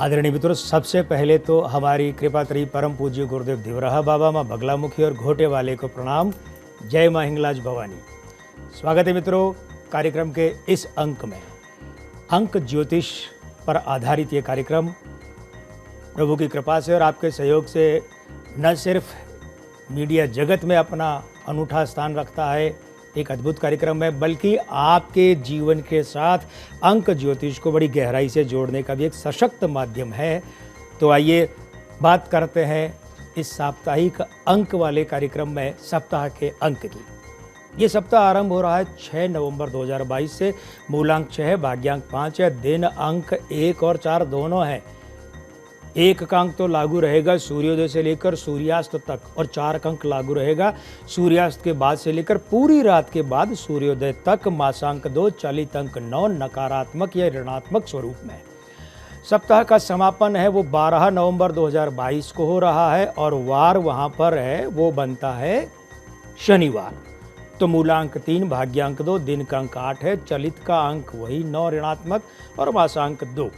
आदरणीय मित्रों, सबसे पहले तो हमारी कृपात्री परम पूज्य गुरुदेव धिवराहा बाबा माँ बगलामुखी और घोटे वाले को प्रणाम। जय माँ हिंगलाज भवानी। स्वागत है मित्रों कार्यक्रम के इस अंक में। अंक ज्योतिष पर आधारित ये कार्यक्रम प्रभु की कृपा से और आपके सहयोग से न सिर्फ मीडिया जगत में अपना अनूठा स्थान रखता है, एक अद्भुत कार्यक्रम है, बल्कि आपके जीवन के साथ अंक ज्योतिष को बड़ी गहराई से जोड़ने का भी एक सशक्त माध्यम है। तो आइए बात करते हैं इस साप्ताहिक अंक वाले कार्यक्रम में सप्ताह के अंक की। ये सप्ताह आरंभ हो रहा है 6 नवंबर 2022 से। मूलांक 6 है, भाग्यांक 5 है, दिन अंक 1 और 4 दोनों हैं। 1 का अंक तो लागू रहेगा सूर्योदय से लेकर सूर्यास्त तक, और 4 का अंक लागू रहेगा सूर्यास्त के बाद से लेकर पूरी रात के बाद सूर्योदय तक। मासांक 2, चलित अंक 9 नकारात्मक या ऋणात्मक स्वरूप में। सप्ताह का समापन है वो 12 नवंबर 2022 को हो रहा है, और वार वहां पर है वो बनता है शनिवार। तो मूलांक 3, भाग्यांक 2, दिन का अंक 8 है, चलित का अंक वही 9 ऋणात्मक और मासांक 2।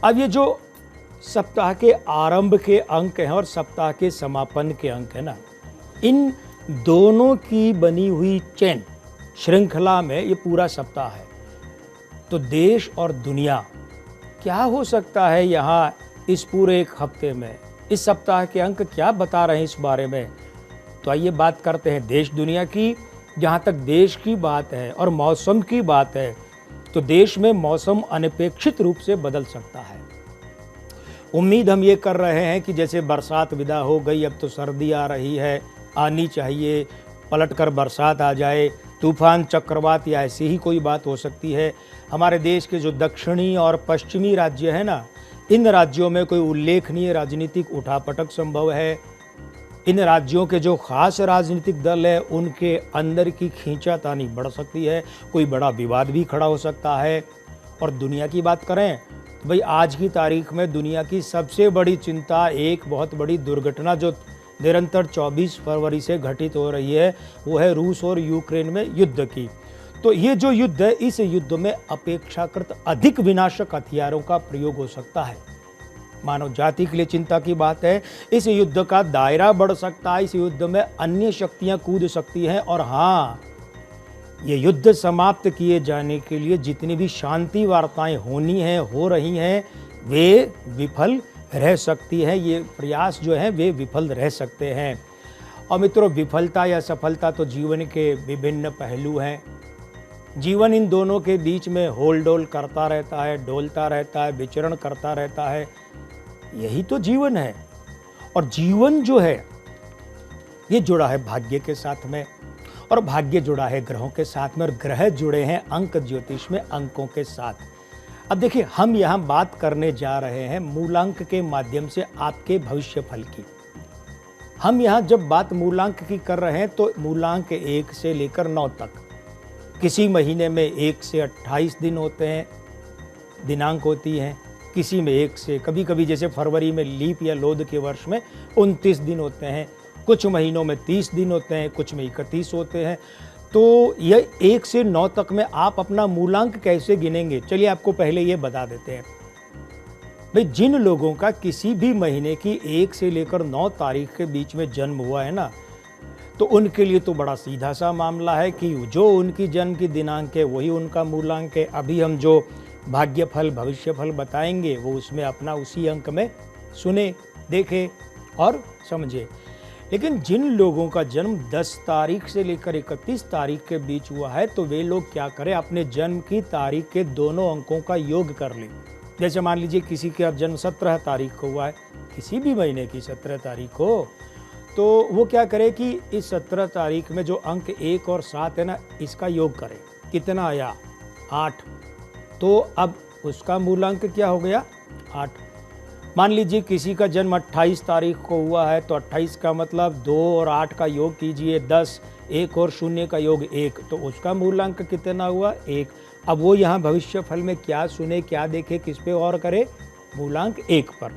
अब ये जो सप्ताह के आरंभ के अंक हैं और सप्ताह के समापन के अंक है ना, इन दोनों की बनी हुई चेन श्रृंखला में ये पूरा सप्ताह है। तो देश और दुनिया क्या हो सकता है यहाँ इस पूरे एक हफ्ते में, इस सप्ताह के अंक क्या बता रहे हैं इस बारे में। तो आइए बात करते हैं देश दुनिया की। जहाँ तक देश की बात है और मौसम की बात है, तो देश में मौसम अनपेक्षित रूप से बदल सकता है। उम्मीद हम ये कर रहे हैं कि जैसे बरसात विदा हो गई, अब तो सर्दी आ रही है, आनी चाहिए, पलटकर बरसात आ जाए, तूफान, चक्रवात या ऐसी ही कोई बात हो सकती है। हमारे देश के जो दक्षिणी और पश्चिमी राज्य हैं ना, इन राज्यों में कोई उल्लेखनीय राजनीतिक उठापटक संभव है। इन राज्यों के जो खास राजनीतिक दल है उनके अंदर की खींचातानी बढ़ सकती है, कोई बड़ा विवाद भी खड़ा हो सकता है। और दुनिया की बात करें तो भाई आज की तारीख में दुनिया की सबसे बड़ी चिंता, एक बहुत बड़ी दुर्घटना जो निरंतर 24 फरवरी से घटित हो रही है, वो है रूस और यूक्रेन में युद्ध की। तो ये जो युद्ध है, इस युद्ध में अपेक्षाकृत अधिक विनाशक हथियारों का प्रयोग हो सकता है। मानव जाति के लिए चिंता की बात है। इस युद्ध का दायरा बढ़ सकता है, इस युद्ध में अन्य शक्तियां कूद सकती हैं, और हाँ, ये युद्ध समाप्त किए जाने के लिए जितनी भी शांति वार्ताएं होनी हैं, हो रही हैं, वे विफल रह सकती हैं। ये प्रयास जो हैं वे विफल रह सकते हैं। और मित्रों, विफलता या सफलता तो जीवन के विभिन्न पहलू हैं। जीवन इन दोनों के बीच में होल डोल करता रहता है, डोलता रहता है, विचरण करता रहता है। यही तो जीवन है। और जीवन जो है ये जुड़ा है भाग्य के साथ में, और भाग्य जुड़ा है ग्रहों के साथ में, और ग्रह जुड़े हैं अंक ज्योतिष में अंकों के साथ। अब देखिए, हम यहाँ बात करने जा रहे हैं मूलांक के माध्यम से आपके भविष्य फल की। हम यहाँ जब बात मूलांक की कर रहे हैं तो मूलांक 1 से लेकर 9 तक, किसी महीने में 1 से 28 दिन होते हैं, दिनांक होती हैं। किसी में 1 से, कभी कभी जैसे फरवरी में लीप या लोध के वर्ष में 29 दिन होते हैं, कुछ महीनों में 30 दिन होते हैं, कुछ में 31 होते हैं। तो यह 1 से 9 तक में आप अपना मूलांक कैसे गिनेंगे, चलिए आपको पहले ये बता देते हैं। भाई, जिन लोगों का किसी भी महीने की 1 से लेकर 9 तारीख के बीच में जन्म हुआ है ना, तो उनके लिए तो बड़ा सीधा सा मामला है कि जो उनकी जन्म की दिनांक है वही उनका मूलांक है। अभी हम जो भाग्य फल, भविष्य फल बताएंगे वो उसमें अपना उसी अंक में सुने, देखे और समझे। लेकिन जिन लोगों का जन्म 10 तारीख से लेकर 31 तारीख के बीच हुआ है, तो वे लोग क्या करें, अपने जन्म की तारीख के दोनों अंकों का योग कर लें। जैसे मान लीजिए किसी का जन्म 17 तारीख को हुआ है, किसी भी महीने की 17 तारीख को, तो वो क्या करे कि इस 17 तारीख में जो अंक 1 और 7 है ना, इसका योग करें। कितना आया? 8। तो अब उसका मूलांक क्या हो गया? 8। मान लीजिए किसी का जन्म 28 तारीख को हुआ है, तो 28 का मतलब 2 और 8 का योग कीजिए 10, 1 और 0 का योग 1, तो उसका मूलांक कितना हुआ? 1। अब वो यहाँ भविष्य फल में क्या सुने, क्या देखे, किस पे और करे? मूलांक 1 पर।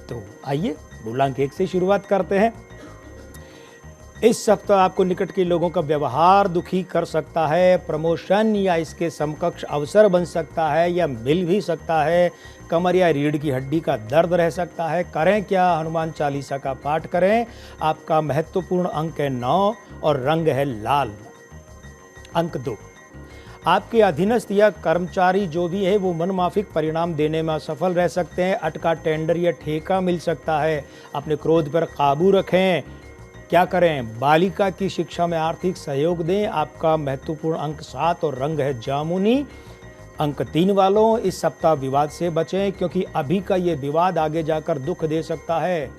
तो आइए मूलांक 1 से शुरुआत करते हैं। इस सप्ताह आपको निकट के लोगों का व्यवहार दुखी कर सकता है। प्रमोशन या इसके समकक्ष अवसर बन सकता है या मिल भी सकता है। कमर या रीढ़ की हड्डी का दर्द रह सकता है। करें क्या? हनुमान चालीसा का पाठ करें। आपका महत्वपूर्ण अंक है 9 और रंग है लाल। अंक 2, आपके अधीनस्थ या कर्मचारी जो भी है वो मनमाफिक परिणाम देने में असफल रह सकते हैं। अटका टेंडर या ठेका मिल सकता है। अपने क्रोध पर काबू रखें। क्या करें? बालिका की शिक्षा में आर्थिक सहयोग दें। आपका महत्वपूर्ण अंक 7 और रंग है जामुनी। अंक 3 वालों, इस सप्ताह विवाद से बचें क्योंकि अभी का ये विवाद आगे जाकर दुख दे सकता है।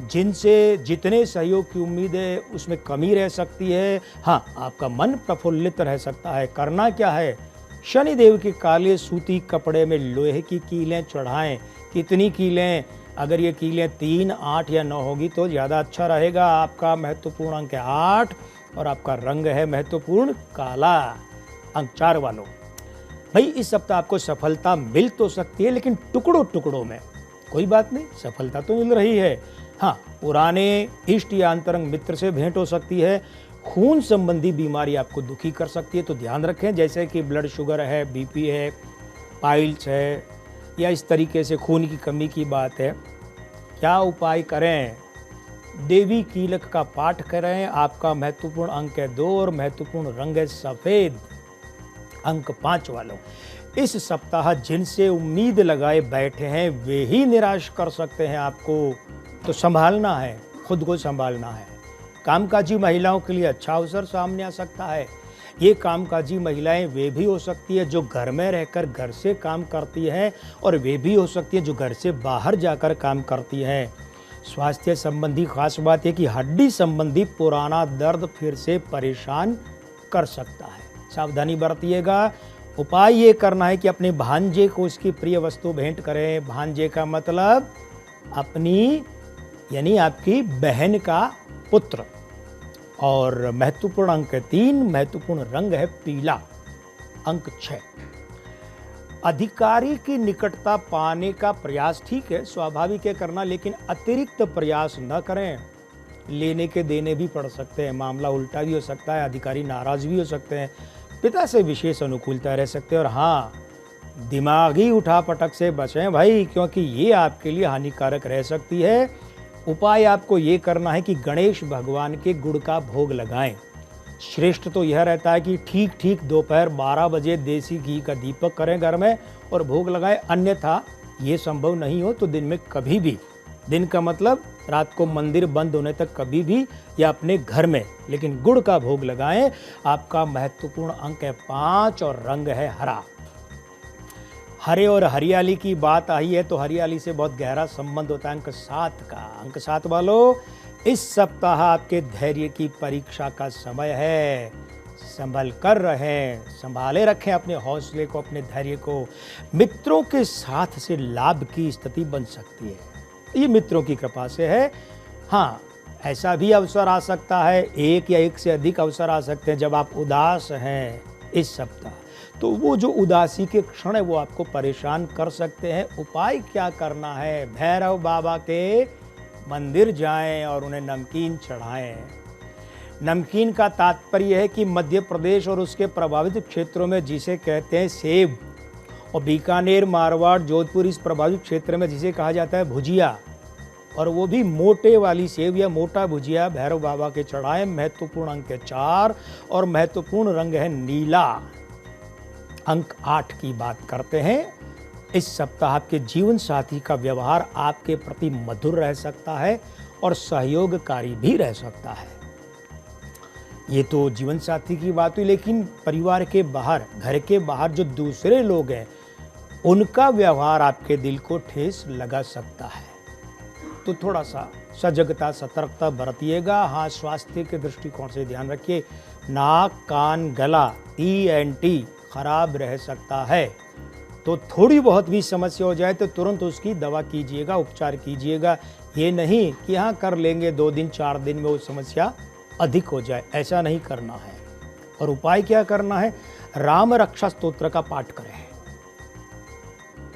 जिनसे जितने सहयोग की उम्मीद है उसमें कमी रह सकती है। हाँ, आपका मन प्रफुल्लित रह सकता है। करना क्या है? शनिदेव के काले सूती कपड़े में लोहे की कीलें चढ़ाएं। कितनी कीलें? अगर ये कीलें 3, 8 या 9 होगी तो ज़्यादा अच्छा रहेगा। आपका महत्वपूर्ण अंक है 8 और आपका रंग है महत्वपूर्ण काला। अंक 4 वालों, भाई इस सप्ताह आपको सफलता मिल तो सकती है लेकिन टुकड़ों टुकड़ों में। कोई बात नहीं, सफलता तो मिल रही है। हाँ, पुराने इष्ट या अंतरंग मित्र से भेंट हो सकती है। खून संबंधी बीमारी आपको दुखी कर सकती है तो ध्यान रखें, जैसे कि ब्लड शुगर है, बीपी है, पाइल्स है या इस तरीके से खून की कमी की बात है। क्या उपाय करें? देवी कीलक का पाठ करें। आपका महत्वपूर्ण अंक है 2 और महत्वपूर्ण रंग है सफेद। अंक 5 वालों, इस सप्ताह जिनसे उम्मीद लगाए बैठे हैं वे ही निराश कर सकते हैं आपको, तो संभालना है, खुद को संभालना है। कामकाजी महिलाओं के लिए अच्छा अवसर सामने आ सकता है। ये कामकाजी महिलाएं वे भी हो सकती है जो घर में रहकर घर से काम करती हैं और वे भी हो सकती है जो घर से बाहर जाकर काम करती हैं। स्वास्थ्य संबंधी खास बात है कि हड्डी संबंधी पुराना दर्द फिर से परेशान कर सकता है। सावधानी बरतिएगा। उपाय ये करना है कि अपने भांजे को उसकी प्रिय वस्तु भेंट करें। भांजे का मतलब अपनी यानी आपकी बहन का पुत्र। और महत्वपूर्ण अंक है 3, महत्वपूर्ण रंग है पीला। अंक 6, अधिकारी की निकटता पाने का प्रयास ठीक है, स्वाभाविक है करना, लेकिन अतिरिक्त प्रयास न करें। लेने के देने भी पड़ सकते हैं, मामला उल्टा भी हो सकता है, अधिकारी नाराज भी हो सकते हैं, पिता से विशेष अनुकूलता रह सकते हैं। और हाँ, दिमागी उठापटक से बचें भाई, क्योंकि ये आपके लिए हानिकारक रह सकती है। उपाय आपको ये करना है कि गणेश भगवान के गुड़ का भोग लगाएं। श्रेष्ठ तो यह रहता है कि ठीक ठीक दोपहर 12 बजे देसी घी का दीपक करें घर में और भोग लगाएं। अन्यथा ये संभव नहीं हो तो दिन में कभी भी, दिन का मतलब रात को मंदिर बंद होने तक कभी भी, या अपने घर में, लेकिन गुड़ का भोग लगाएं। आपका महत्वपूर्ण अंक है 5 और रंग है हरा। हरे और हरियाली की बात आई है तो हरियाली से बहुत गहरा संबंध होता है अंक 7 का। अंक 7 वालों, इस सप्ताह आपके धैर्य की परीक्षा का समय है। संभल कर रहें, संभाले रखें अपने हौसले को, अपने धैर्य को। मित्रों के साथ से लाभ की स्थिति बन सकती है, ये मित्रों की कृपा से है। हाँ, ऐसा भी अवसर आ सकता है, एक या एक से अधिक अवसर आ सकते हैं जब आप उदास हैं इस सप्ताह, तो वो जो उदासी के क्षण है वो आपको परेशान कर सकते हैं। उपाय क्या करना है? भैरव बाबा के मंदिर जाएं और उन्हें नमकीन चढ़ाएं। नमकीन का तात्पर्य है कि मध्य प्रदेश और उसके प्रभावित क्षेत्रों में जिसे कहते हैं सेब, और बीकानेर, मारवाड़, जोधपुर इस प्रभावित क्षेत्र में जिसे कहा जाता है भुजिया, और वो भी मोटे वाली सेब या मोटा भुजिया भैरव बाबा के चढ़ाएं। महत्वपूर्ण अंक है 4 और महत्वपूर्ण रंग है नीला। अंक 8 की बात करते हैं। इस सप्ताह आपके जीवन साथी का व्यवहार आपके प्रति मधुर रह सकता है और सहयोगकारी भी रह सकता है। ये तो जीवन साथी की बात हुई, लेकिन परिवार के बाहर, घर के बाहर जो दूसरे लोग हैं उनका व्यवहार आपके दिल को ठेस लगा सकता है, तो थोड़ा सा सजगता, सतर्कता बरतिएगा। हाँ, स्वास्थ्य के दृष्टिकोण से ध्यान रखिए। नाक, कान, गला, ENT खराब रह सकता है, तो थोड़ी बहुत भी समस्या हो जाए तो तुरंत उसकी दवा कीजिएगा, उपचार कीजिएगा। ये नहीं कि हाँ कर लेंगे 2 दिन 4 दिन में वो समस्या अधिक हो जाए, ऐसा नहीं करना है। और उपाय क्या करना है? राम रक्षा स्तोत्र का पाठ करें।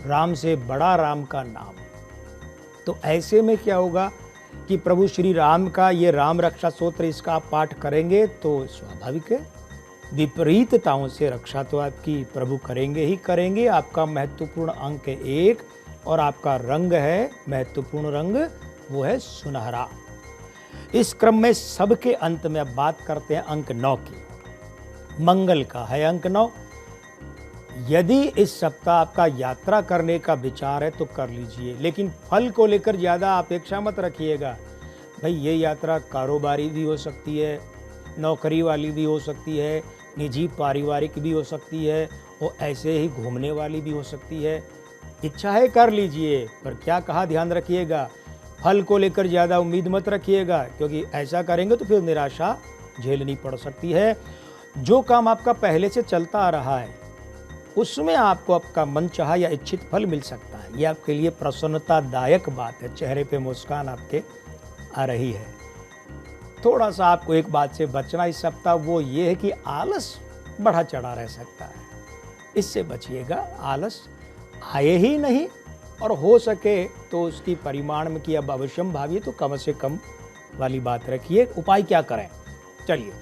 राम से बड़ा राम का नाम। तो ऐसे में क्या होगा कि प्रभु श्री राम का ये राम रक्षा स्तोत्र इसका आप पाठ करेंगे तो स्वाभाविक है विपरीतताओं से रक्षा तो आपकी प्रभु करेंगे ही करेंगे। आपका महत्वपूर्ण अंक है 1 और आपका रंग है महत्वपूर्ण रंग वो है सुनहरा। इस क्रम में सबके अंत में अब बात करते हैं अंक 9 की। मंगल का है अंक 9। यदि इस सप्ताह आपका यात्रा करने का विचार है तो कर लीजिए, लेकिन फल को लेकर ज़्यादा अपेक्षा मत रखिएगा। भाई ये यात्रा कारोबारी भी हो सकती है, नौकरी वाली भी हो सकती है, निजी पारिवारिक भी हो सकती है और ऐसे ही घूमने वाली भी हो सकती है। इच्छा है कर लीजिए, पर क्या कहा ध्यान रखिएगा, फल को लेकर ज़्यादा उम्मीद मत रखिएगा, क्योंकि ऐसा करेंगे तो फिर निराशा झेलनी पड़ सकती है। जो काम आपका पहले से चलता आ रहा है उसमें आपको आपका मनचाहा या इच्छित फल मिल सकता है। ये आपके लिए प्रसन्नतादायक बात है, चेहरे पे मुस्कान आपके आ रही है। थोड़ा सा आपको एक बात से बचना इस सप्ताह, वो ये है कि आलस बढ़ा चढ़ा रह सकता है, इससे बचिएगा। आलस आए ही नहीं और हो सके तो उसकी परिमाण में कि अब अवश्यम भाविए तो कम से कम वाली बात रखिए। उपाय क्या करें, चलिए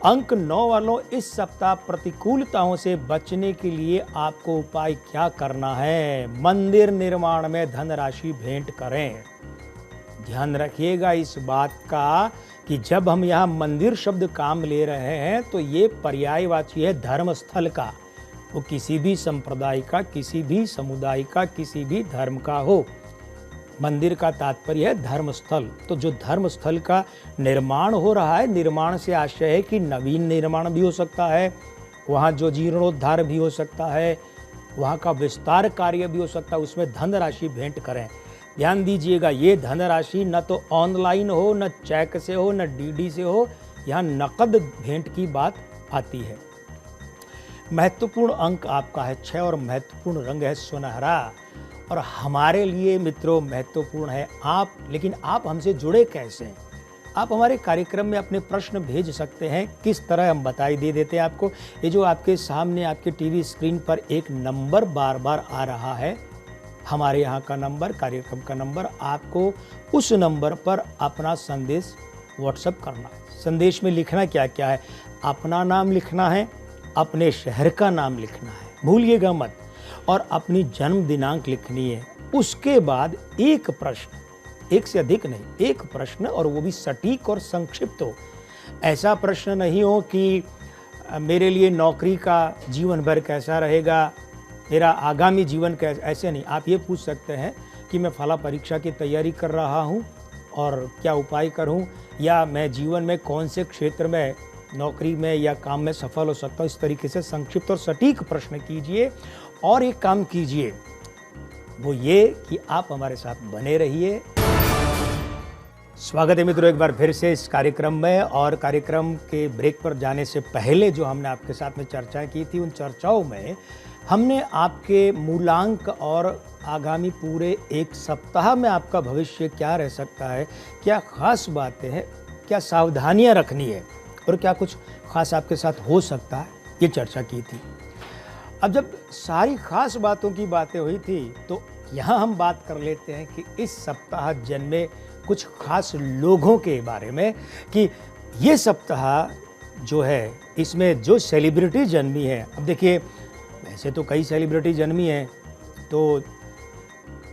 अंक 9 वालों, इस सप्ताह प्रतिकूलताओं से बचने के लिए आपको उपाय क्या करना है। मंदिर निर्माण में धनराशि भेंट करें। ध्यान रखिएगा इस बात का कि जब हम यहाँ मंदिर शब्द काम ले रहे हैं तो ये पर्यायवाची है धर्म स्थल का, वो किसी भी संप्रदाय का, किसी भी समुदाय का, किसी भी धर्म का हो। मंदिर का तात्पर्य है धर्म स्थल। तो जो धर्म स्थल का निर्माण हो रहा है, निर्माण से आशय है कि नवीन निर्माण भी हो सकता है, वहाँ जो जीर्णोद्धार भी हो सकता है, वहाँ का विस्तार कार्य भी हो सकता है, उसमें धनराशि भेंट करें। ध्यान दीजिएगा, ये धनराशि न तो ऑनलाइन हो, न चेक से हो, न डीडी से हो, यहाँ नकद भेंट की बात आती है। महत्वपूर्ण अंक आपका है 6 और महत्वपूर्ण रंग है सुनहरा। और हमारे लिए मित्रों महत्वपूर्ण है आप, लेकिन आप हमसे जुड़े कैसे हैं? आप हमारे कार्यक्रम में अपने प्रश्न भेज सकते हैं। किस तरह हम बताई दे देते हैं आपको। ये जो आपके सामने आपके टीवी स्क्रीन पर एक नंबर बार बार आ रहा है, हमारे यहाँ का नंबर, कार्यक्रम का नंबर, आपको उस नंबर पर अपना संदेश व्हाट्सएप करना है। संदेश में लिखना क्या क्या है, अपना नाम लिखना है, अपने शहर का नाम लिखना है, भूलिएगा मत, और अपनी जन्म दिनांक लिखनी है। उसके बाद एक प्रश्न, एक से अधिक नहीं, एक प्रश्न, और वो भी सटीक और संक्षिप्त हो। ऐसा प्रश्न नहीं हो कि मेरे लिए नौकरी का जीवन भर कैसा रहेगा, मेरा आगामी जीवन कैसा, ऐसे नहीं। आप ये पूछ सकते हैं कि मैं फला परीक्षा की तैयारी कर रहा हूँ और क्या उपाय करूँ, या मैं जीवन में कौन से क्षेत्र में नौकरी में या काम में सफल हो सकता हूँ। इस तरीके से संक्षिप्त और सटीक प्रश्न कीजिए। और एक काम कीजिए, वो ये कि आप हमारे साथ बने रहिए। स्वागत है मित्रों एक बार फिर से इस कार्यक्रम में। और कार्यक्रम के ब्रेक पर जाने से पहले जो हमने आपके साथ में चर्चाएं की थी, उन चर्चाओं में हमने आपके मूलांक और आगामी पूरे एक सप्ताह में आपका भविष्य क्या रह सकता है, क्या खास बातें हैं, क्या सावधानियां रखनी है और क्या कुछ खास आपके साथ हो सकता है, ये चर्चा की थी। अब जब सारी खास बातों की बातें हुई थी तो यहाँ हम बात कर लेते हैं कि इस सप्ताह जन्मे कुछ खास लोगों के बारे में, कि ये सप्ताह जो है इसमें जो सेलिब्रिटी जन्मी है। अब देखिए, वैसे तो कई सेलिब्रिटी जन्मी हैं, तो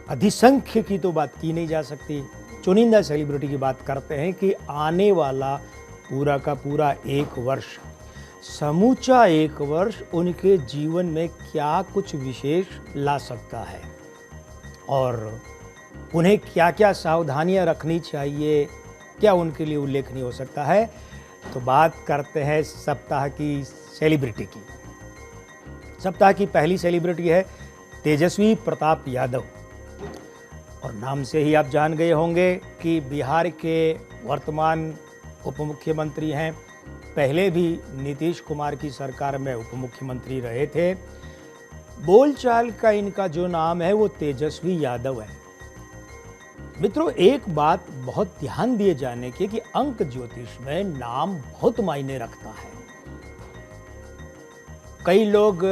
अधिसंख्य की तो बात की नहीं जा सकती, चुनिंदा सेलिब्रिटी की बात करते हैं कि आने वाला पूरा का पूरा एक वर्ष, समूचा एक वर्ष उनके जीवन में क्या कुछ विशेष ला सकता है और उन्हें क्या क्या सावधानियां रखनी चाहिए, क्या उनके लिए उल्लेखनीय हो सकता है। तो बात करते हैं सप्ताह की सेलिब्रिटी की। सप्ताह की पहली सेलिब्रिटी है तेजस्वी प्रताप यादव। और नाम से ही आप जान गए होंगे कि बिहार के वर्तमान उप मुख्यमंत्री हैं, पहले भी नीतीश कुमार की सरकार में उप मुख्यमंत्री रहे थे। बोलचाल का इनका जो नाम है वो तेजस्वी यादव है। मित्रों एक बात बहुत ध्यान दिए जाने की कि अंक ज्योतिष में नाम बहुत मायने रखता है। कई लोग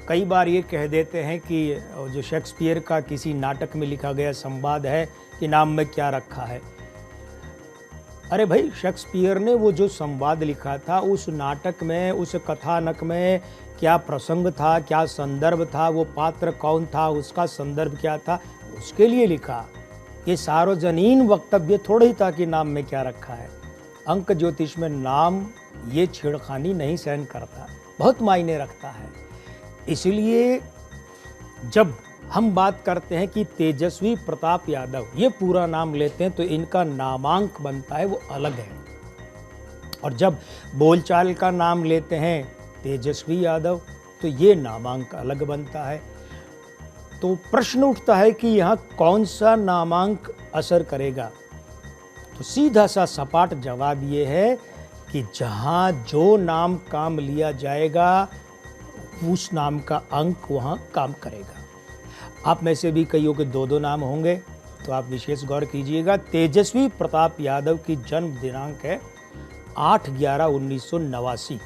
कई बार ये कह देते हैं कि जो शेक्सपियर का किसी नाटक में लिखा गया संवाद है कि नाम में क्या रखा है। अरे भाई, शेक्सपियर ने वो जो संवाद लिखा था, उस नाटक में, उस कथानक में क्या प्रसंग था, क्या संदर्भ था, वो पात्र कौन था, उसका संदर्भ क्या था, उसके लिए लिखा। ये सार्वजनीन वक्तव्य थोड़ा ही था कि नाम में क्या रखा है। अंक ज्योतिष में नाम ये छेड़खानी नहीं सहन करता, बहुत मायने रखता है। इसलिए जब हम बात करते हैं कि तेजस्वी प्रताप यादव, ये पूरा नाम लेते हैं तो इनका नामांक बनता है वो अलग है। और जब बोलचाल का नाम लेते हैं तेजस्वी यादव, तो ये नामांक अलग बनता है। तो प्रश्न उठता है कि यहाँ कौन सा नामांक असर करेगा। तो सीधा सा सपाट जवाब ये है कि जहाँ जो नाम काम लिया जाएगा, उस नाम का अंक वहाँ काम करेगा। आप में से भी कईयों के दो नाम होंगे, तो आप विशेष गौर कीजिएगा। तेजस्वी प्रताप यादव की जन्म दिनांक है 8/11/1989,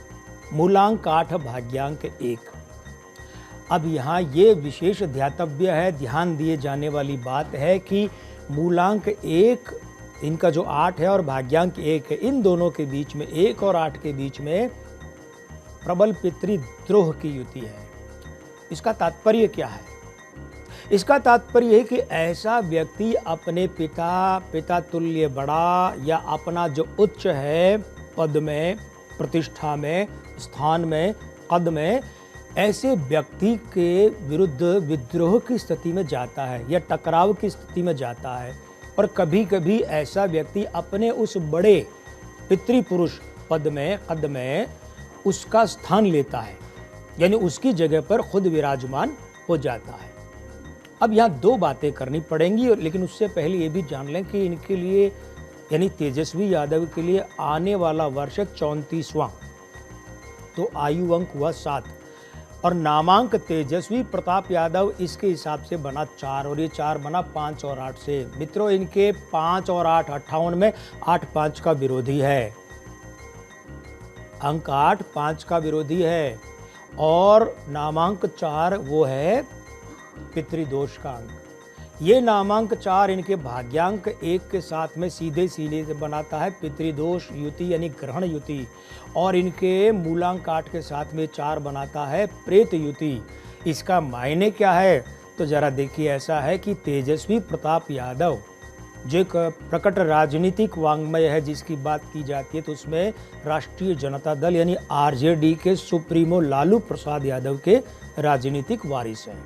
मूलांक 8, भाग्यांक 1। अब यहाँ ये विशेष ध्यातव्य है, ध्यान दिए जाने वाली बात है कि मूलांक 1 इनका जो 8 है और भाग्यांक 1 है, इन दोनों के बीच में, 1 और 8 के बीच में प्रबल पितृद्रोह की युति है। इसका तात्पर्य क्या है? इसका तात्पर्य है कि ऐसा व्यक्ति अपने पिता तुल्य बड़ा, या अपना जो उच्च है पद में, प्रतिष्ठा में, स्थान में, कद में, ऐसे व्यक्ति के विरुद्ध विद्रोह की स्थिति में जाता है या टकराव की स्थिति में जाता है। और कभी कभी ऐसा व्यक्ति अपने उस बड़े पितृपुरुष पद में, कद में उसका स्थान लेता है, यानी उसकी जगह पर खुद विराजमान हो जाता है। अब यहाँ दो बातें करनी पड़ेंगी, लेकिन उससे पहले ये भी जान लें कि इनके लिए, यानी तेजस्वी यादव के लिए आने वाला वर्ष 34वां, तो आयु अंक हुआ 7 और नामांक तेजस्वी प्रताप यादव इसके हिसाब से बना 4, और ये 4 बना 5 और 8 से। मित्रों, इनके 5 और 8 58 में 8 5 का विरोधी है। अंक 8 5 का विरोधी है, और नामांक 4 वो है पितृदोष का अंक। ये नामांक 4 इनके भाग्यांक 1 के साथ में सीधे से बनाता है पितृदोष युति, यानी ग्रहण युति, और इनके मूलांक 8 के साथ में 4 बनाता है प्रेत युति। इसका मायने क्या है? तो जरा देखिए, ऐसा है कि तेजस्वी प्रताप यादव जो एक प्रकट राजनीतिक वांग्मय है जिसकी बात की जाती है, तो उसमें राष्ट्रीय जनता दल यानी आरजेडी के सुप्रीमो लालू प्रसाद यादव के राजनीतिक वारिस हैं।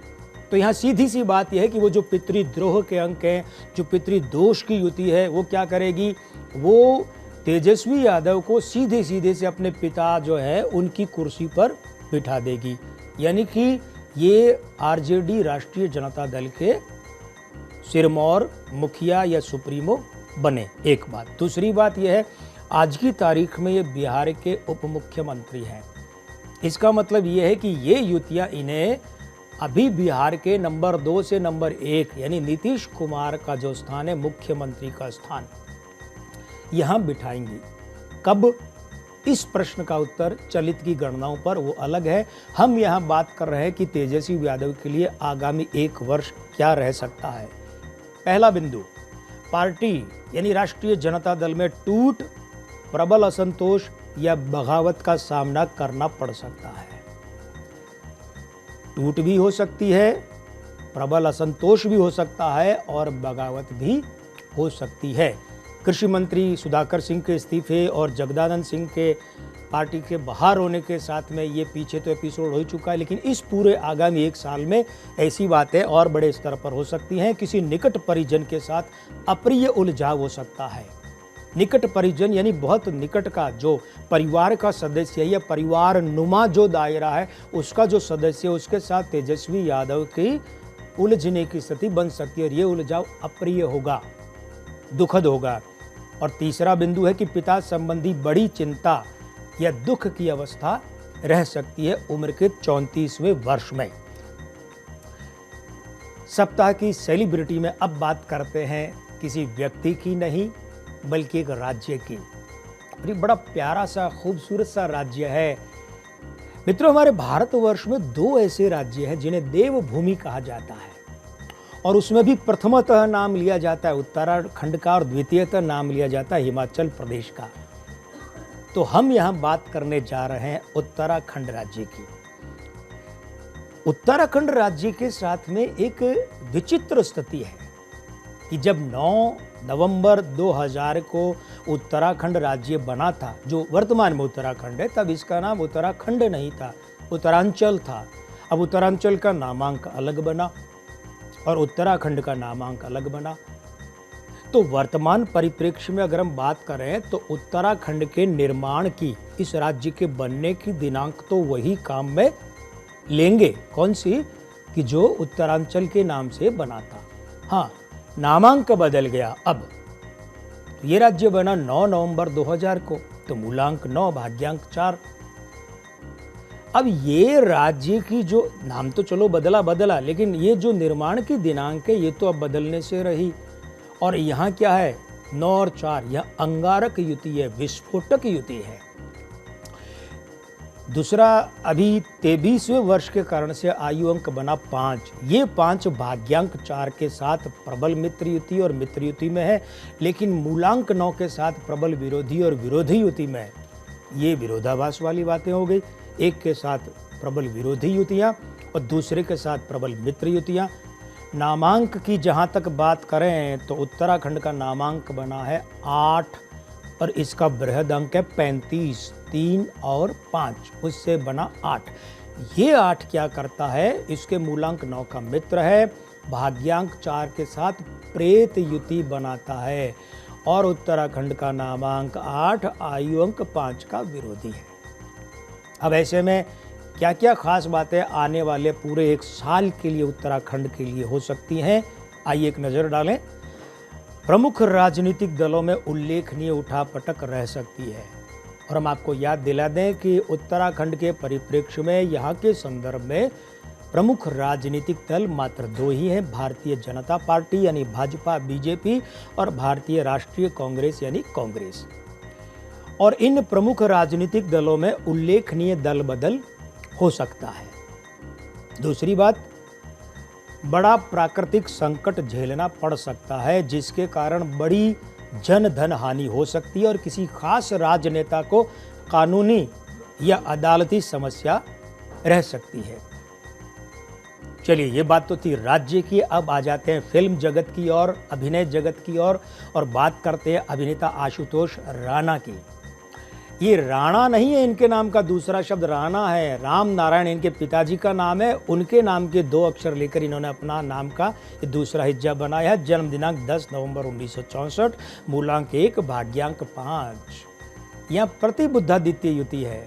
तो यहाँ सीधी सी बात यह है कि वो जो पितृद्रोह के अंक हैं, जो पितृदोष की युति है, वो क्या करेगी? वो तेजस्वी यादव को सीधे से अपने पिता जो है उनकी कुर्सी पर बिठा देगी, यानी कि ये आरजेडी राष्ट्रीय जनता दल के सिरमौर मुखिया या सुप्रीमो बने। एक बात। दूसरी बात यह है, आज की तारीख में ये बिहार के उप मुख्यमंत्री हैं। इसका मतलब ये है कि ये युतियाँ इन्हें अभी बिहार के नंबर 2 से नंबर 1 यानी नीतीश कुमार का जो स्थान है, मुख्यमंत्री का स्थान, यहाँ बिठाएंगी। कब? इस प्रश्न का उत्तर चलित की गणनाओं पर वो अलग है। हम यहाँ बात कर रहे हैं कि तेजस्वी यादव के लिए आगामी 1 वर्ष क्या रह सकता है। पहला बिंदु, पार्टी यानी राष्ट्रीय जनता दल में टूट, प्रबल असंतोष या बगावत का सामना करना पड़ सकता है। टूट भी हो सकती है, प्रबल असंतोष भी हो सकता है, और बगावत भी हो सकती है। कृषि मंत्री सुधाकर सिंह के इस्तीफे और जगदानंद सिंह के पार्टी के बाहर होने के साथ में ये पीछे तो एपिसोड हो चुका है, लेकिन इस पूरे आगामी 1 साल में ऐसी बातें और बड़े स्तर पर हो सकती हैं। किसी निकट परिजन के साथ अप्रिय उलझाव हो सकता है। निकट परिजन यानी बहुत निकट का जो परिवार का सदस्य है या परिवार नुमा जो दायरा है, उसका जो सदस्य है, उसके साथ तेजस्वी यादव की उलझने की स्थिति बन सकती है, और ये उलझाव अप्रिय होगा, दुखद होगा। और तीसरा बिंदु है कि पिता संबंधी बड़ी चिंता या दुख की अवस्था रह सकती है उम्र के 34वें वर्ष में। सप्ताह की सेलिब्रिटी में अब बात करते हैं किसी व्यक्ति की नहीं, बल्कि एक राज्य की। और ये बड़ा प्यारा सा, खूबसूरत सा राज्य है। मित्रों, हमारे भारतवर्ष में 2 ऐसे राज्य हैं जिन्हें देवभूमि कहा जाता है, और उसमें भी प्रथमतः नाम लिया जाता है उत्तराखंड का और द्वितीयतः नाम लिया जाता है हिमाचल प्रदेश का। तो हम यहाँ बात करने जा रहे हैं उत्तराखंड राज्य की। उत्तराखंड राज्य के साथ में एक विचित्र स्थिति है कि जब 9 नवंबर 2000 को उत्तराखंड राज्य बना था, जो वर्तमान में उत्तराखंड है, तब इसका नाम उत्तराखंड नहीं था, उत्तरांचल था। अब उत्तरांचल का नामांक अलग बना और उत्तराखंड का नामांक अलग बना। तो वर्तमान परिप्रेक्ष्य में अगर हम बात करें तो उत्तराखंड के निर्माण की, इस राज्य के बनने की दिनांक तो वही काम में लेंगे, कौन सी, कि जो उत्तरांचल के नाम से बना था। हाँ, नामांक बदल गया। अब तो ये राज्य बना 9 नवंबर 2000 को, तो मूलांक 9 भाग्यांक 4। अब ये राज्य की जो नाम तो चलो बदला, लेकिन ये जो निर्माण की दिनांक है ये तो अब बदलने से रही। और यहाँ क्या है, 9 और 4, यह अंगारक युति है, विस्फोटक युति है। दूसरा, अभी 23वें वर्ष के कारण से आयु अंक बना 5। ये 5 भाग्यांक 4 के साथ प्रबल मित्र युति और मित्र युति में है, लेकिन मूलांक 9 के साथ प्रबल विरोधी और विरोधी युति में है। ये विरोधाभास वाली बातें हो गई। एक के साथ प्रबल विरोधी युतियाँ और दूसरे के साथ प्रबल मित्र युतियाँ। नामांक की जहाँ तक बात करें तो उत्तराखंड का नामांक बना है 8 और इसका बृहद अंक है 35, 3 और 5, उससे बना 8। ये 8 क्या करता है, इसके मूलांक 9 का मित्र है, भाग्यांक 4 के साथ प्रेत युति बनाता है और उत्तराखंड का नामांक 8, आयु अंक 5 का विरोधी है। अब ऐसे में क्या क्या खास बातें आने वाले पूरे 1 साल के लिए उत्तराखंड के लिए हो सकती हैं, आइए एक नज़र डालें। प्रमुख राजनीतिक दलों में उल्लेखनीय उठापटक रह सकती है और हम आपको याद दिला दें कि उत्तराखंड के परिप्रेक्ष्य में यहाँ के संदर्भ में प्रमुख राजनीतिक दल मात्र 2 ही हैं, भारतीय जनता पार्टी यानी भाजपा बीजेपी और भारतीय राष्ट्रीय कांग्रेस यानी कांग्रेस। और इन प्रमुख राजनीतिक दलों में उल्लेखनीय दल बदल हो सकता है। दूसरी बात, बड़ा प्राकृतिक संकट झेलना पड़ सकता है जिसके कारण बड़ी जन धन हानि हो सकती है और किसी खास राजनेता को कानूनी या अदालती समस्या रह सकती है। चलिए, ये बात तो थी राज्य की। अब आ जाते हैं फिल्म जगत की और अभिनय जगत की और बात करते हैं अभिनेता आशुतोष राणा की। ये राणा नहीं है, इनके नाम का दूसरा शब्द राणा है। राम नारायण इनके पिताजी का नाम है, उनके नाम के 2 अक्षर लेकर इन्होंने अपना नाम का ये दूसरा हिज्जा बनाया है। जन्म दिनांक 10 नवंबर 1964, मूलांक 1, भाग्यांक 5। यहाँ प्रतिबुद्धादित्य युति है।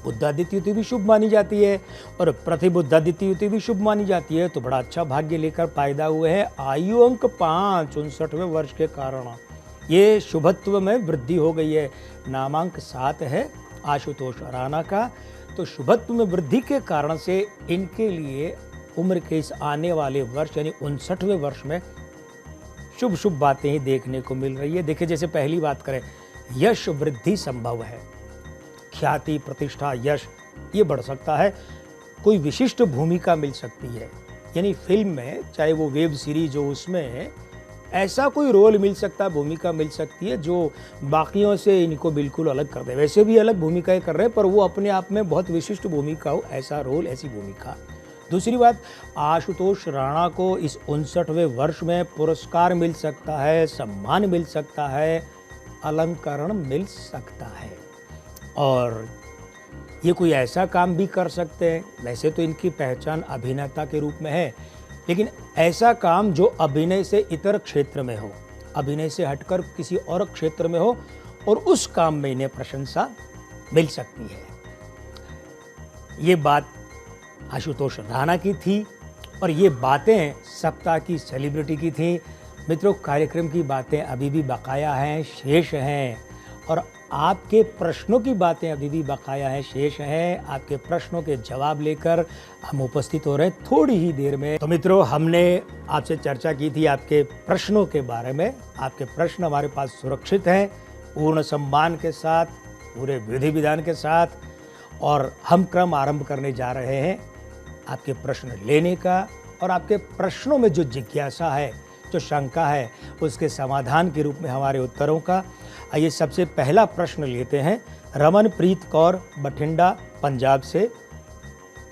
बुद्धादित्य युति भी शुभ मानी जाती है और प्रतिबुद्धादित्य युति भी शुभ मानी जाती है, तो बड़ा अच्छा भाग्य लेकर पैदा हुए हैं। आयु अंक 5, 59वें वर्ष के कारण ये शुभत्व में वृद्धि हो गई है। नामांक 7 है आशुतोष राणा का, तो शुभत्व में वृद्धि के कारण से इनके लिए उम्र के इस आने वाले वर्ष यानी 59वें वर्ष में शुभ शुभ बातें ही देखने को मिल रही है। देखिए, जैसे पहली बात करें, यश वृद्धि संभव है। ख्याति, प्रतिष्ठा, यश ये बढ़ सकता है। कोई विशिष्ट भूमिका मिल सकती है, यानी फिल्म में, चाहे वो वेब सीरीज हो, उसमें ऐसा कोई रोल मिल सकता है, भूमिका मिल सकती है जो बाकियों से इनको बिल्कुल अलग कर दे। वैसे भी अलग भूमिकाएं कर रहे हैं, पर वो अपने आप में बहुत विशिष्ट भूमिका हो, ऐसा रोल, ऐसी भूमिका। दूसरी बात, आशुतोष राणा को इस 59वें वर्ष में पुरस्कार मिल सकता है, सम्मान मिल सकता है, अलंकरण मिल सकता है और ये कोई ऐसा काम भी कर सकते हैं। वैसे तो इनकी पहचान अभिनेता के रूप में है, लेकिन ऐसा काम जो अभिनय से इतर क्षेत्र में हो, अभिनय से हटकर किसी और क्षेत्र में हो और उस काम में इन्हें प्रशंसा मिल सकती है। ये बात आशुतोष राणा की थी और ये बातें सप्ताह की सेलिब्रिटी की थी। मित्रों, कार्यक्रम की बातें अभी भी बकाया हैं, शेष हैं और आपके प्रश्नों की बातें अभी भी बकाया हैं, शेष हैं। आपके प्रश्नों के जवाब लेकर हम उपस्थित हो रहे हैं थोड़ी ही देर में। तो मित्रों, हमने आपसे चर्चा की थी आपके प्रश्नों के बारे में। आपके प्रश्न हमारे पास सुरक्षित हैं, पूर्ण सम्मान के साथ, पूरे विधि विधान के साथ, और हम क्रम आरंभ करने जा रहे हैं आपके प्रश्न लेने का, और आपके प्रश्नों में जो जिज्ञासा है, जो शंका है, उसके समाधान के रूप में हमारे उत्तरों का। आइए सबसे पहला प्रश्न लेते हैं। रमनप्रीत कौर बठिंडा पंजाब से,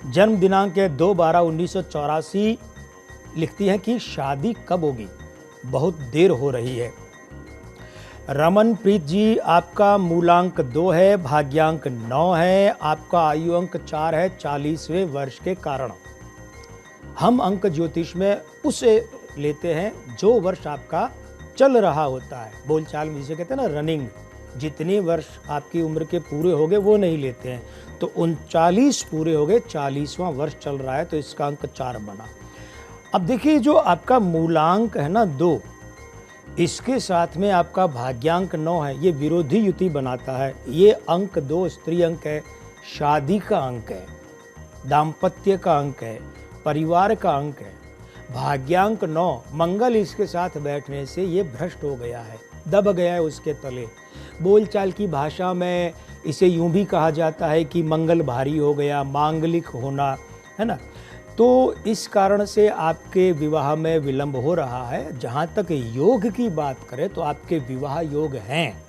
जन्म दिनांक है 2/12/1984, लिखती हैं कि शादी कब होगी, बहुत देर हो रही है। रमनप्रीत जी, आपका मूलांक 2 है, भाग्यांक 9 है, आपका आयु अंक 4 है 40वें वर्ष के कारण। हम अंक ज्योतिष में उसे लेते हैं जो वर्ष आपका चल रहा होता है। बोलचाल में जिसे कहते हैं ना रनिंग, जितने वर्ष आपकी उम्र के पूरे हो गए वो नहीं लेते हैं। तो 39 पूरे हो गए, 40वां वर्ष चल रहा है, तो इसका अंक 4 बना। अब देखिए, जो आपका मूलांक है ना 2, इसके साथ में आपका भाग्यांक 9 है, ये विरोधी युति बनाता है। ये अंक 2 स्त्री अंक है, शादी का अंक है, दाम्पत्य का अंक है, परिवार का अंक है। भाग्यांक 9 मंगल इसके साथ बैठने से ये भ्रष्ट हो गया है, दब गया है उसके तले। बोलचाल की भाषा में इसे यूं भी कहा जाता है कि मंगल भारी हो गया, मांगलिक होना, है ना। तो इस कारण से आपके विवाह में विलंब हो रहा है। जहाँ तक योग की बात करें तो आपके विवाह योग हैं।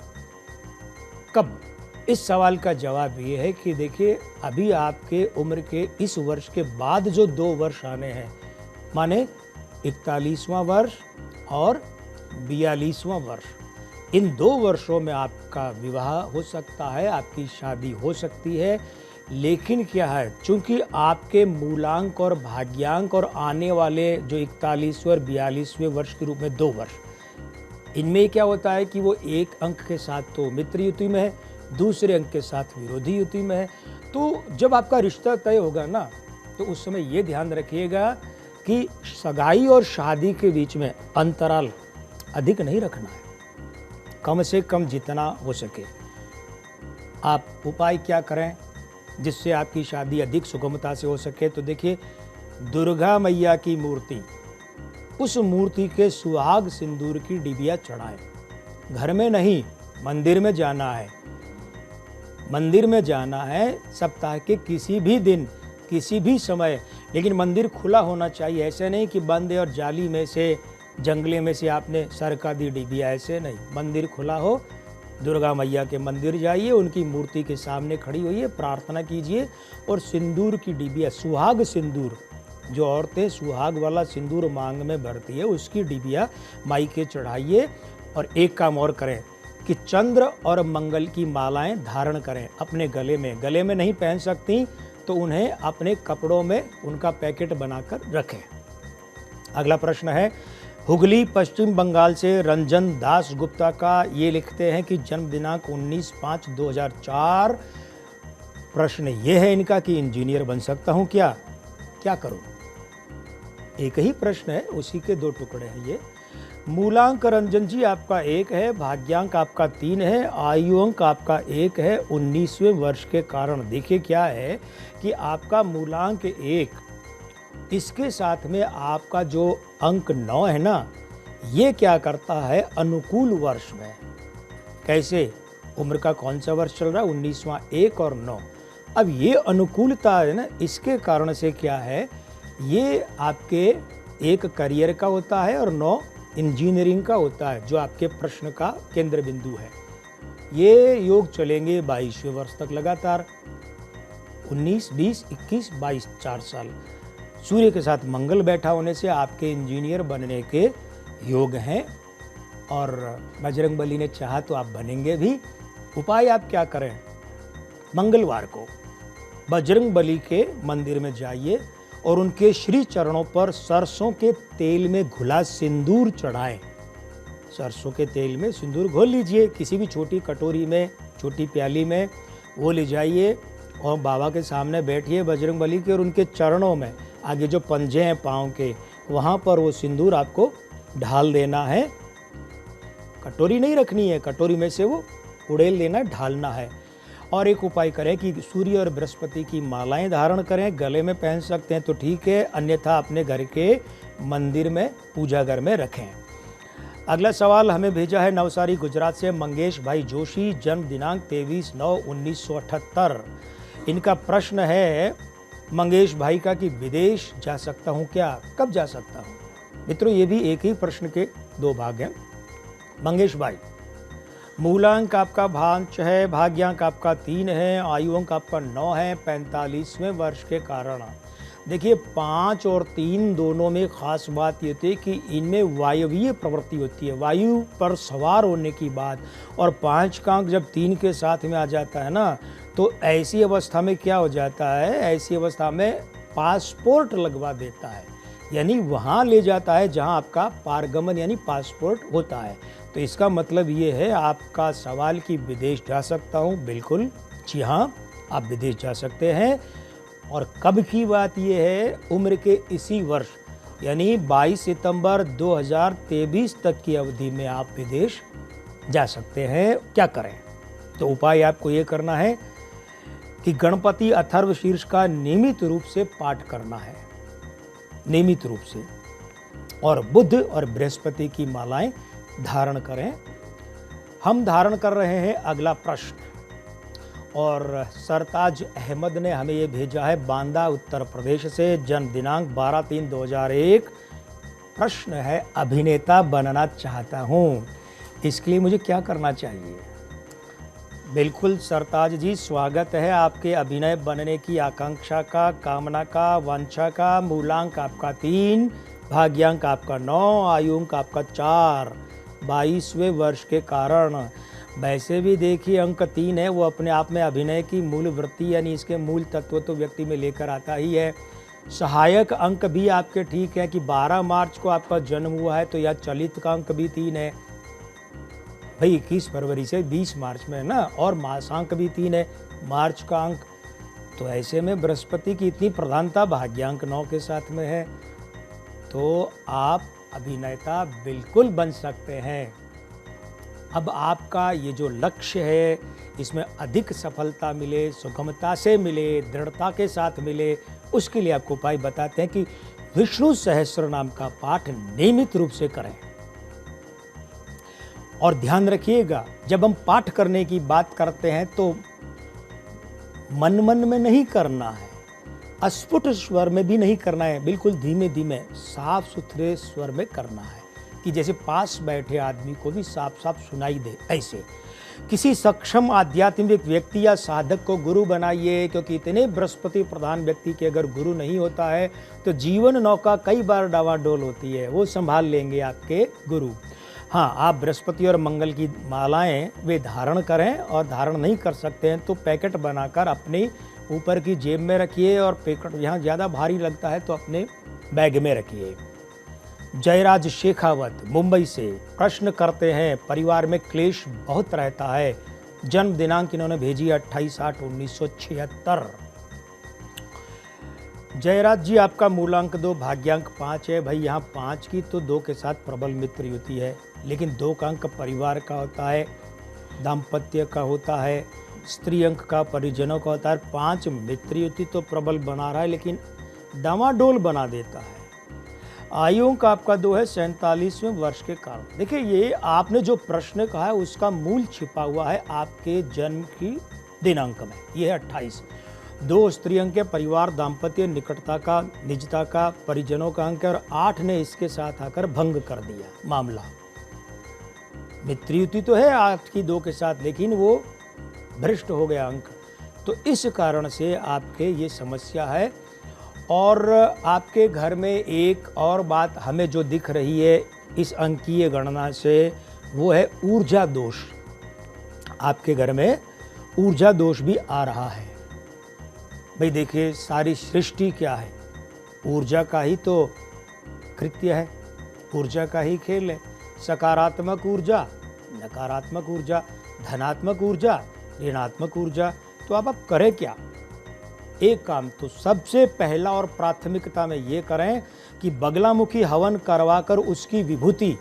कब? इस सवाल का जवाब ये है कि देखिए, अभी आपके उम्र के इस वर्ष के बाद जो 2 वर्ष आने हैं, माने 41वां वर्ष और 42वां वर्ष, इन 2 वर्षों में आपका विवाह हो सकता है, आपकी शादी हो सकती है। लेकिन क्या है, चूंकि आपके मूलांक और भाग्यांक और आने वाले जो 41वें और 42वें वर्ष के रूप में 2 वर्ष, इनमें क्या होता है कि वो एक अंक के साथ तो मित्र युति में है, दूसरे अंक के साथ विरोधी युति में है। तो जब आपका रिश्ता तय होगा ना, तो उस समय ये ध्यान रखिएगा कि सगाई और शादी के बीच में अंतराल अधिक नहीं रखना है, कम से कम जितना हो सके। आप उपाय क्या करें जिससे आपकी शादी अधिक सुगमता से हो सके? तो देखिए, दुर्गा मैया की मूर्ति, उस मूर्ति के सुहाग सिंदूर की डिबिया चढ़ाएं। घर में नहीं, मंदिर में जाना है। मंदिर में जाना है सप्ताह के किसी भी दिन, किसी भी समय, लेकिन मंदिर खुला होना चाहिए। ऐसे नहीं कि बंद और जाली में से, जंगले में से आपने सरका दी डिबिया, ऐसे नहीं। मंदिर खुला हो, दुर्गा मैया के मंदिर जाइए, उनकी मूर्ति के सामने खड़ी होइए, प्रार्थना कीजिए और सिंदूर की डिबिया, सुहाग सिंदूर, जो औरतें सुहाग वाला सिंदूर मांग में भरती है, उसकी डिबिया माई के चढ़ाइए। और एक काम और करें कि चंद्र और मंगल की मालाएं धारण करें अपने गले में। गले में नहीं पहन सकती तो उन्हें अपने कपड़ों में उनका पैकेट बनाकर रखें। अगला प्रश्न है, हुगली पश्चिम बंगाल से रंजन दास गुप्ता का। ये लिखते हैं कि जन्म दिनांक 19/5/2004। प्रश्न ये है इनका कि इंजीनियर बन सकता हूँ क्या, क्या करूँ? एक ही प्रश्न है, उसी के 2 टुकड़े हैं ये। मूलांक रंजन जी आपका 1 है, भाग्यांक आपका 3 है, आयु अंक आपका 1 है 19वें वर्ष के कारण। देखिए क्या है कि आपका मूलांक 1, इसके साथ में आपका जो अंक 9 है ना, ये क्या करता है अनुकूल वर्ष में। कैसे? उम्र का कौन सा वर्ष चल रहा है? 19वां, 1 और 9। अब ये अनुकूलता है ना, इसके कारण से क्या है, ये आपके 1 करियर का होता है और 9 इंजीनियरिंग का होता है, जो आपके प्रश्न का केंद्र बिंदु है। ये योग चलेंगे 22वें वर्ष तक लगातार, 19, 20, 21, 22, 4 साल। सूर्य के साथ मंगल बैठा होने से आपके इंजीनियर बनने के योग हैं और बजरंगबली ने चाहा तो आप बनेंगे भी। उपाय आप क्या करें? मंगलवार को बजरंगबली के मंदिर में जाइए और उनके श्री चरणों पर सरसों के तेल में घुला सिंदूर चढ़ाएं। सरसों के तेल में सिंदूर घोल लीजिए, किसी भी छोटी कटोरी में, छोटी प्याली में वो ले जाइए और बाबा के सामने बैठिए बजरंगबली के, और उनके चरणों में आगे जो पंजे हैं पाँव के, वहाँ पर वो सिंदूर आपको ढाल देना है। कटोरी नहीं रखनी है, कटोरी में से वो उड़ेल लेना, ढालना है। और एक उपाय करें कि सूर्य और बृहस्पति की मालाएं धारण करें, गले में पहन सकते हैं तो ठीक है, अन्यथा अपने घर के मंदिर में, पूजा घर में रखें। अगला सवाल हमें भेजा है नवसारी गुजरात से मंगेश भाई जोशी, जन्म दिनांक 23/9/1978। इनका प्रश्न है मंगेश भाई का कि विदेश जा सकता हूं क्या, कब जा सकता हूं। मित्रों, ये भी एक ही प्रश्न के दो भाग हैं। मंगेश भाई, मूलांक आपका 5 है, भाग्यांक आपका 3 है, आयु अंक आपका 9 है, 45वें वर्ष के कारण। देखिए, 5 और 3 दोनों में खास बात ये होती है कि इनमें वायवीय प्रवृत्ति होती है, वायु पर सवार होने की बात। और 5 का अंक जब 3 के साथ में आ जाता है ना, तो ऐसी अवस्था में क्या हो जाता है, ऐसी अवस्था में पासपोर्ट लगवा देता है, यानी वहाँ ले जाता है जहाँ आपका पारगमन यानी पासपोर्ट होता है। तो इसका मतलब ये है, आपका सवाल कि विदेश जा सकता हूँ, बिल्कुल जी हाँ, आप विदेश जा सकते हैं। और कब की बात ये है, उम्र के इसी वर्ष यानी 22 सितंबर 2023 तक की अवधि में आप विदेश जा सकते हैं। क्या करें, तो उपाय आपको ये करना है कि गणपति अथर्वशीर्ष का नियमित रूप से पाठ करना है, नियमित रूप से, और बुध और बृहस्पति की मालाएं धारण करें। हम धारण कर रहे हैं अगला प्रश्न, और सरताज अहमद ने हमें ये भेजा है बांदा उत्तर प्रदेश से, जन्म दिनांक 12/3/2001। प्रश्न है, अभिनेता बनना चाहता हूँ, इसके लिए मुझे क्या करना चाहिए। बिल्कुल सरताज जी, स्वागत है आपके अभिनय बनने की आकांक्षा का, कामना का, वांछा का। मूलांक आपका 3, भाग्यांक आपका 9, आयु अंक आपका 4, 22वें वर्ष के कारण। वैसे भी देखिए, अंक 3 है, वो अपने आप में अभिनय की मूल वृत्ति यानी इसके मूल तत्व तो व्यक्ति में लेकर आता ही है। सहायक अंक भी आपके ठीक है कि 12 मार्च को आपका जन्म हुआ है, तो यह चलित का अंक भी 3 है भाई, 21 फरवरी से 20 मार्च में है ना, और मासांक भी 3 है, मार्च का अंक। तो ऐसे में बृहस्पति की इतनी प्रधानता भाग्यांक 9 के साथ में है, तो आप अभिनेता बिल्कुल बन सकते हैं। अब आपका ये जो लक्ष्य है, इसमें अधिक सफलता मिले, सुगमता से मिले, दृढ़ता के साथ मिले, उसके लिए आपको उपाय बताते हैं कि विष्णु सहस्त्र नाम का पाठ नियमित रूप से करें। और ध्यान रखिएगा, जब हम पाठ करने की बात करते हैं तो मन मन में नहीं करना है, अस्फुट स्वर में भी नहीं करना है, बिल्कुल धीमे धीमे साफ सुथरे स्वर में करना है, कि जैसे पास बैठे आदमी को भी साफ साफ सुनाई दे। ऐसे किसी सक्षम आध्यात्मिक व्यक्ति या साधक को गुरु बनाइए, क्योंकि इतने बृहस्पति प्रधान व्यक्ति के अगर गुरु नहीं होता है तो जीवन नौका कई बार डावाडोल होती है, वो संभाल लेंगे आपके गुरु। हाँ, आप बृहस्पति और मंगल की मालाएं वे धारण करें, और धारण नहीं कर सकते हैं तो पैकेट बनाकर अपने ऊपर की जेब में रखिए, और पैकेट यहाँ ज़्यादा भारी लगता है तो अपने बैग में रखिए। जयराज शेखावत मुंबई से प्रश्न करते हैं, परिवार में क्लेश बहुत रहता है, जन्म दिनांक इन्होंने भेजी 28/8/1976। जयराज जी, आपका मूलांक 2, भाग्यांक 5 है। भाई, यहाँ 5 की तो 2 के साथ प्रबल मित्र युति है, लेकिन 2 का अंक परिवार का होता है, दाम्पत्य का होता है, स्त्री अंक का परिजनों का होता है। 5 मित्र युति तो प्रबल बना रहा है, लेकिन डामाडोल बना देता है। आयु का आपका 2 है, 47वें वर्ष के कारण। देखिए, ये आपने जो प्रश्न कहा है उसका मूल छिपा हुआ है आपके जन्म की दिनांक में, ये है 28। 2 स्त्री अंक के, परिवार, दाम्पत्य, निकटता का, निजता का, परिजनों का अंक, और 8 ने इसके साथ आकर भंग कर दिया मामला। मित्रयुति तो है 8 की 2 के साथ, लेकिन वो भ्रष्ट हो गया अंक, तो इस कारण से आपके ये समस्या है। और आपके घर में एक और बात हमें जो दिख रही है इस अंकीय गणना से, वो है ऊर्जा दोष। आपके घर में ऊर्जा दोष भी आ रहा है। भाई देखिए, सारी सृष्टि क्या है, ऊर्जा का ही तो कृत्य है, ऊर्जा का ही खेल है। सकारात्मक ऊर्जा, नकारात्मक ऊर्जा, धनात्मक ऊर्जा, ऋणात्मक ऊर्जा। तो अब आप करें क्या? एक काम तो सबसे पहला और प्राथमिकता में ये करें कि बगलामुखी हवन करवाकर उसकी विभूति,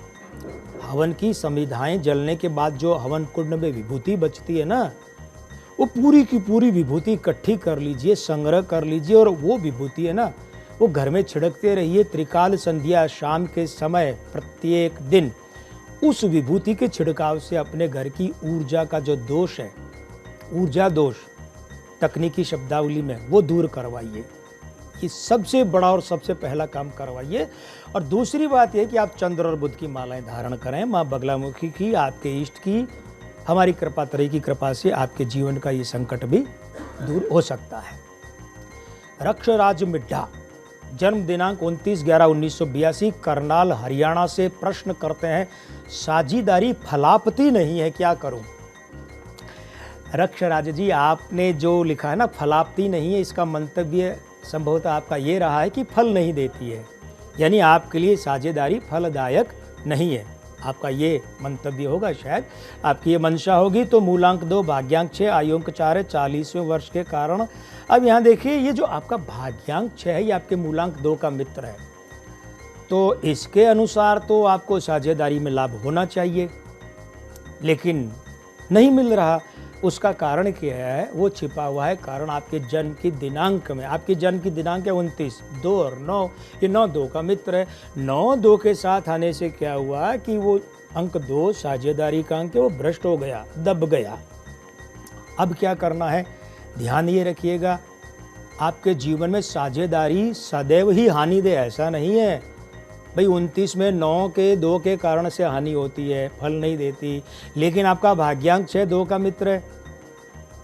हवन की समिधाएं जलने के बाद जो हवन कुंड में विभूति बचती है ना, वो पूरी की पूरी विभूति इकट्ठी कर लीजिए, संग्रह कर लीजिए, और वो विभूति है ना, वो घर में छिड़कते रहिए। त्रिकाल संध्या शाम के समय प्रत्येक दिन उस विभूति के छिड़काव से अपने घर की ऊर्जा का जो दोष है, ऊर्जा दोष तकनीकी शब्दावली में, वो दूर करवाइए। ये सबसे बड़ा और सबसे पहला काम करवाइए। और दूसरी बात यह कि आप चंद्र और बुध की मालाएं धारण करें। माँ बगलामुखी की, आपके इष्ट की, हमारी कृपा त्रयी की कृपा से आपके जीवन का ये संकट भी दूर हो सकता है। रक्षराज मिड्ढा, जन्म दिनांक 29/11/1982, करनाल हरियाणा से प्रश्न करते हैं, साझीदारी फलापती नहीं है, क्या करूं? रक्षराज जी, आपने जो लिखा है ना फलापती नहीं है, इसका मंतव्य संभवतः आपका ये रहा है कि फल नहीं देती है, यानी आपके लिए साझेदारी फलदायक नहीं है, आपका ये मंतव्य होगा शायद, आपकी ये मंशा होगी। तो मूलांक 2, भाग्यांक 6, आयुंक 4 है, 40वें वर्ष के कारण। अब यहाँ देखिए, ये जो आपका भाग्यांक 6 है, ये आपके मूलांक 2 का मित्र है, तो इसके अनुसार तो आपको साझेदारी में लाभ होना चाहिए, लेकिन नहीं मिल रहा। उसका कारण क्या है? वो छिपा हुआ है कारण आपके जन्म की दिनांक में। आपके जन्म की दिनांक है 29, 2 और 9, ये 9-2 का मित्र है। 9-2 के साथ आने से क्या हुआ कि वो अंक 2 साझेदारी का अंक है, वो भ्रष्ट हो गया, दब गया। अब क्या करना है? ध्यान ये रखिएगा, आपके जीवन में साझेदारी सदैव ही हानि दे ऐसा नहीं है भाई। 29 में 9 के 2 के कारण से हानि होती है, फल नहीं देती, लेकिन आपका भाग्यांक 6-2 का मित्र है,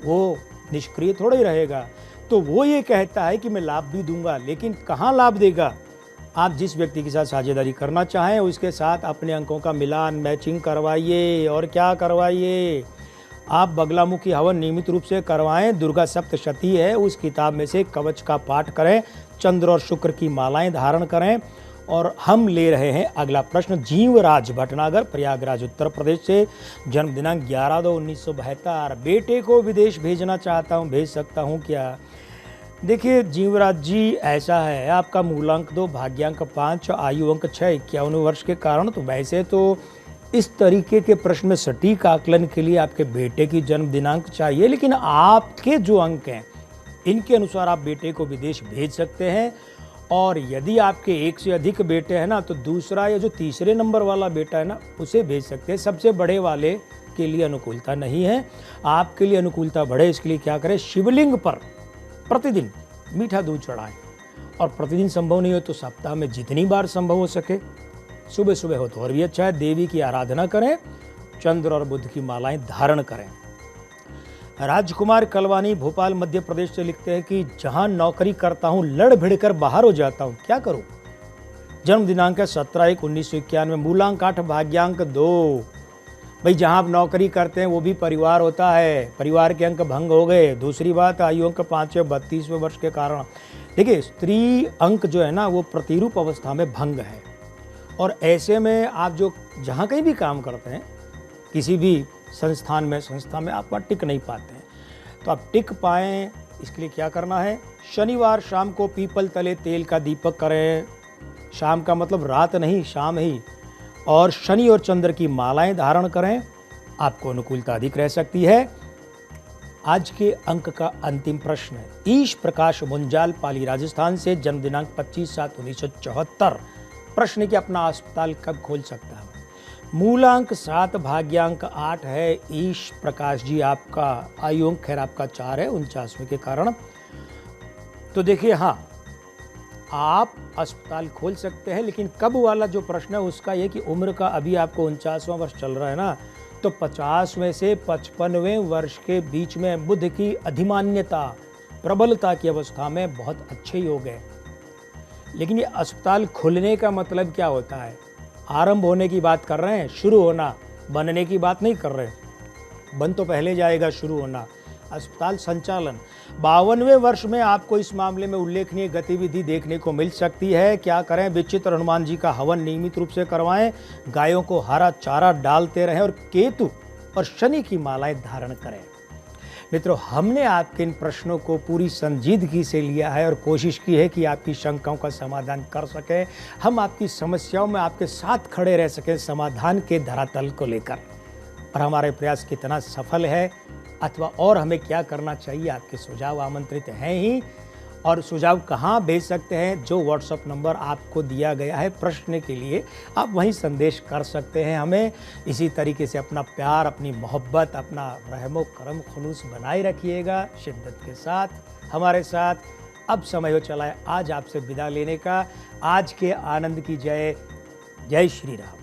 वो निष्क्रिय थोड़ा ही रहेगा। तो वो ये कहता है कि मैं लाभ भी दूंगा, लेकिन कहाँ लाभ देगा? आप जिस व्यक्ति के साथ साझेदारी करना चाहें उसके साथ अपने अंकों का मिलान, मैचिंग करवाइए। और क्या करवाइए? आप बगलामुखी हवन नियमित रूप से करवाएं। दुर्गा सप्तशती है, उस किताब में से कवच का पाठ करें, चंद्र और शुक्र की मालाएं धारण करें। और हम ले रहे हैं अगला प्रश्न, जीवराज भटनागर, प्रयागराज उत्तर प्रदेश से, जन्म दिनांक 11/2/1972। बेटे को विदेश भेजना चाहता हूं, भेज सकता हूं क्या? देखिए जीवराज जी, ऐसा है, आपका मूलांक 2, भाग्यांक 5, आयु अंक 6, 51 वर्ष के कारण। तो वैसे तो इस तरीके के प्रश्न में सटीक आकलन के लिए आपके बेटे की जन्म दिनांक चाहिए, लेकिन आपके जो अंक हैं इनके अनुसार आप बेटे को विदेश भेज सकते हैं। और यदि आपके एक से अधिक बेटे हैं ना, तो दूसरा या जो तीसरे नंबर वाला बेटा है ना, उसे भेज सकते हैं। सबसे बड़े वाले के लिए अनुकूलता नहीं है। आपके लिए अनुकूलता बढ़े, इसके लिए क्या करें? शिवलिंग पर प्रतिदिन मीठा दूध चढ़ाएं। और प्रतिदिन संभव नहीं हो तो सप्ताह में जितनी बार संभव हो सके, सुबह सुबह हो तो और भी अच्छा है, देवी की आराधना करें, चंद्र और बुध की मालाएं धारण करें। राजकुमार कलवानी, भोपाल मध्य प्रदेश से लिखते हैं कि जहां नौकरी करता हूं लड़ भिड़ कर बाहर हो जाता हूं, क्या करूं? जन्म दिनांक है 17/1/1991, मूलांक 8, भाग्यांक 2। भाई जहां आप नौकरी करते हैं वो भी परिवार होता है, परिवार के अंक भंग हो गए। दूसरी बात, आयु अंक 5 है, 32वें वर्ष के कारण। देखिए स्त्री अंक जो है ना, वो प्रतिरूप अवस्था में भंग है, और ऐसे में आप जो जहाँ कहीं भी काम करते हैं, किसी भी संस्था में आप वहाँ टिक नहीं पाते हैं। तो आप टिक पाएँ, इसके लिए क्या करना है? शनिवार शाम को पीपल तले तेल का दीपक करें। शाम का मतलब रात नहीं, शाम ही। और शनि और चंद्र की मालाएं धारण करें, आपको अनुकूलता अधिक रह सकती है। आज के अंक का अंतिम प्रश्न है, ईश प्रकाश मुंजाल, पाली राजस्थान से, जन्म दिनांक 25/7/1974। प्रश्न कि अपना अस्पताल कब खोल सकता है? मूलांक 7, भाग्यांक 8 है। ईश प्रकाश जी, आपका आयु अंक खैर आपका 4 है, 49वें के कारण। तो देखिए, हाँ आप अस्पताल खोल सकते हैं, लेकिन कब वाला जो प्रश्न है उसका ये कि उम्र का अभी आपको 49वां वर्ष चल रहा है ना, तो 50वें से 55वें वर्ष के बीच में बुध की अधिमान्यता, प्रबलता की अवस्था में बहुत अच्छे योग है। लेकिन ये अस्पताल खुलने का मतलब क्या होता है? आरंभ होने की बात कर रहे हैं, शुरू होना, बनने की बात नहीं कर रहे। बन तो पहले जाएगा, शुरू होना। अस्पताल संचालन 52वें वर्ष में आपको इस मामले में उल्लेखनीय गतिविधि देखने को मिल सकती है। क्या करें? विचित्र हनुमान जी का हवन नियमित रूप से करवाएं, गायों को हरा चारा डालते रहें और केतु और शनि की मालाएं धारण करें। मित्रों, हमने आपके इन प्रश्नों को पूरी संजीदगी से लिया है और कोशिश की है कि आपकी शंकाओं का समाधान कर सकें। हम आपकी समस्याओं में आपके साथ खड़े रह सकें समाधान के धरातल को लेकर। और हमारे प्रयास कितना सफल है अथवा और हमें क्या करना चाहिए, आपके सुझाव आमंत्रित हैं ही। और सुझाव कहाँ भेज सकते हैं? जो व्हाट्सएप नंबर आपको दिया गया है प्रश्न के लिए, आप वहीं संदेश कर सकते हैं हमें। इसी तरीके से अपना प्यार, अपनी मोहब्बत, अपना रहमो करम खुलूस बनाए रखिएगा शिद्दत के साथ हमारे साथ। अब समय हो चला है आज आपसे विदा लेने का। आज के आनंद की जय। जय श्री राम।